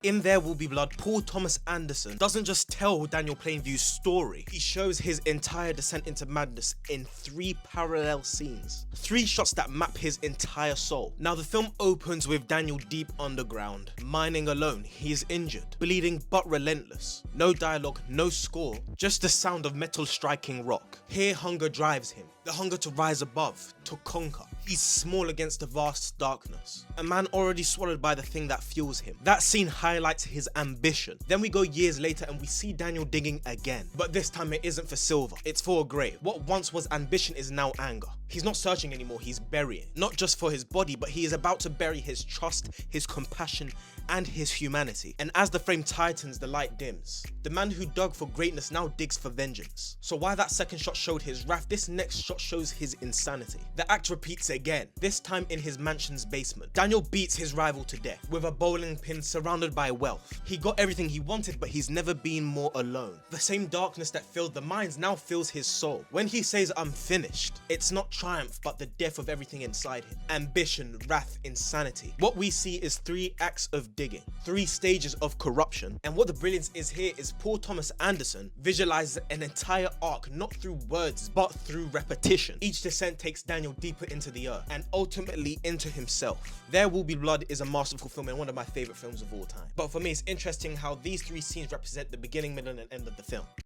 In There Will Be Blood, Paul Thomas Anderson doesn't just tell Daniel Plainview's story, he shows his entire descent into madness in 3 parallel scenes. 3 shots that map his entire soul. Now the film opens with Daniel deep underground, mining alone. He is injured, bleeding but relentless. No dialogue, no score, just the sound of metal striking rock. Here hunger drives him. The hunger to rise above, to conquer. He's small against the vast darkness. A man already swallowed by the thing that fuels him. That scene highlights his ambition. Then we go years later and we see Daniel digging again. But this time it isn't for silver, it's for a grave. What once was ambition is now anger. He's not searching anymore, he's burying. Not just for his body, but he is about to bury his trust, his compassion, and his humanity. And as the frame tightens, the light dims. The man who dug for greatness now digs for vengeance. So while that second shot showed his wrath, this next shot shows his insanity. The act repeats again, this time in his mansion's basement. Daniel beats his rival to death with a bowling pin surrounded by wealth. He got everything he wanted, but he's never been more alone. The same darkness that filled the mines now fills his soul. When he says, "I'm finished," it's not triumph, but the death of everything inside him. Ambition, wrath, insanity. What we see is 3 acts of digging, 3 stages of corruption. And what the brilliance is here is Paul Thomas Anderson visualizes an entire arc not through words, but through repetition. Each descent takes Daniel deeper into the earth and ultimately into himself. There Will Be Blood is a masterful film and one of my favorite films of all time. But for me, it's interesting how these 3 scenes represent the beginning, middle, and end of the film.